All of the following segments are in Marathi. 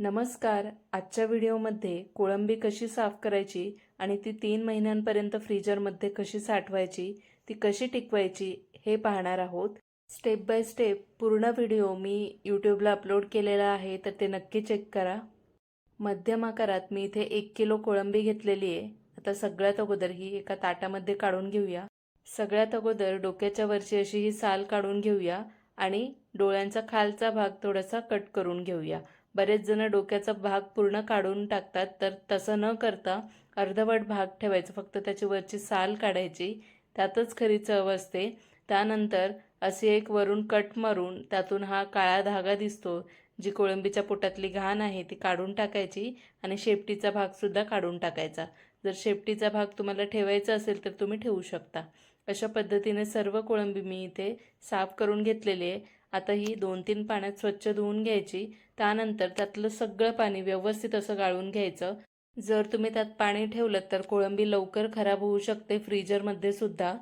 नमस्कार. आजच्या व्हिडिओमध्ये कोळंबी कशी साफ करायची आणि ती 3 महिन्यांपर्यंत फ्रीजरमध्ये कशी साठवायची, ती कशी टिकवायची हे पाहणार आहोत. स्टेप बाय स्टेप पूर्ण व्हिडिओ मी यूट्यूबला अपलोड केलेला आहे, तर ते नक्की चेक करा. मध्यम आकारात मी इथे 1 किलो कोळंबी घेतलेली आहे. आता सगळ्यात अगोदर ही एका ताटामध्ये काढून घेऊया. सगळ्यात अगोदर डोक्याच्या वरची अशी ही साल काढून घेऊया आणि डोळ्यांचा खालचा भाग थोडासा कट करून घेऊया. बरेच जण डोक्याचा भाग पूर्ण काढून टाकतात, तर तसं न करता अर्धवट भाग ठेवायचा, फक्त त्याची वरची साल काढायची. त्यातच खरी चव असते. त्यानंतर अशी एक वरून कट मारून त्यातून हा काळा धागा दिसतो, जी कोळंबीच्या पोटातली घाण आहे ती काढून टाकायची आणि शेपटीचा भागसुद्धा काढून टाकायचा. जर शेपटीचा भाग तुम्हाला ठेवायचा असेल तर तुम्ही ठेवू शकता. अशा पद्धतीने सर्व कोळंबी मी इथे साफ करून घेतलेली आहे. आता ही 2-3 पाण्यात स्वच्छ धुवून घ्यायची. त्यानंतर त्यातलं सगळं पाणी व्यवस्थित असं गाळून घ्यायचं. जर तुम्ही त्यात पाणी ठेवलं तर कोळंबी लवकर खराब होऊ शकते फ्रीजरमध्ये सुद्धा.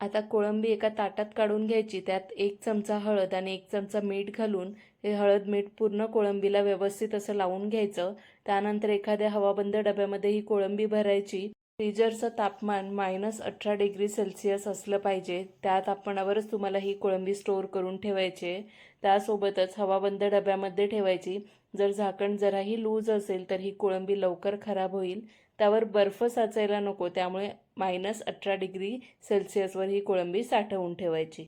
आता कोळंबी एका ताटात काढून घ्यायची. त्यात 1 चमचा हळद आणि 1 चमचा मीठ घालून हे हळद मीठ पूर्ण कोळंबीला व्यवस्थित असं लावून घ्यायचं. त्यानंतर एखाद्या हवाबंद डब्यामध्ये ही कोळंबी भरायची. फ्रीजरचं तापमान -18°C असलं पाहिजे. त्या तापमानावरच तुम्हाला ही कोळंबी स्टोअर करून ठेवायची आहे. त्यासोबतच हवाबंद डब्यामध्ये ठेवायची. जर झाकण जराही लूज असेल तर ही कोळंबी लवकर खराब होईल. त्यावर बर्फ साचायला नको, त्यामुळे -18°C वर ही कोळंबी साठवून ठेवायची.